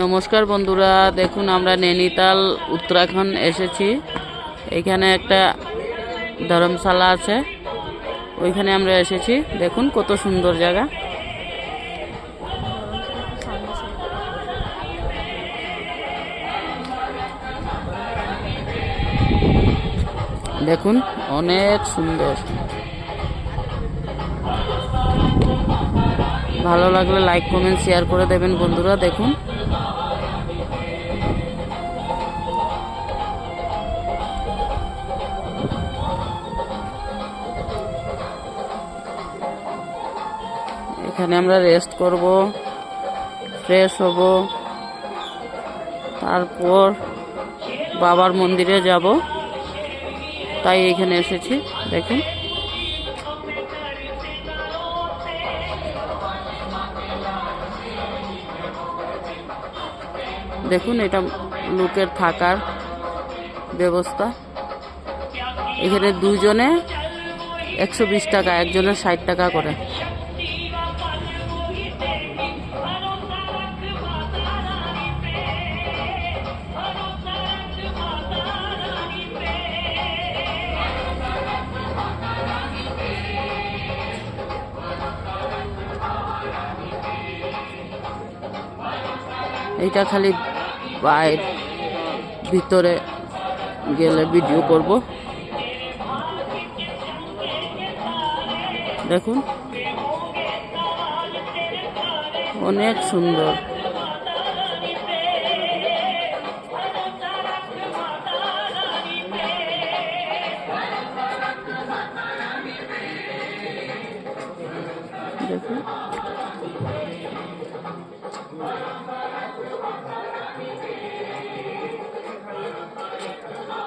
নমস্কার বন্ধুরা, দেখুন আমরা নৈনিতাল উত্তরাখণ্ড এসেছি। এখানে একটা ধর্মশালা আছে, ওইখানে আমরা এসেছি। দেখুন কত সুন্দর জায়গা। দেখুন অনেক সুন্দর। ভালো লাগলে লাইক কমেন্ট শেয়ার করে দেবেন বন্ধুরা। দেখুন এখানে আমরা রেস্ট করব, ফ্রেশ হব, তারপর বাবার মন্দিরে যাব, তাই এখানে এসেছি। দেখুন দেখুন এটা লোকের থাকার ব্যবস্থা। এখানে দুজনে 120 টাকা, একজনের 60 টাকা করে। এইটা খালি বাইরে, ভিতরে গেলে ভিডিও করব। দেখুন অনেক সুন্দর। দেখুন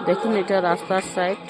দেখুন এটা রাস্তার সাইড।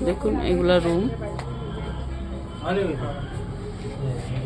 দেখুন এগুলা রুম।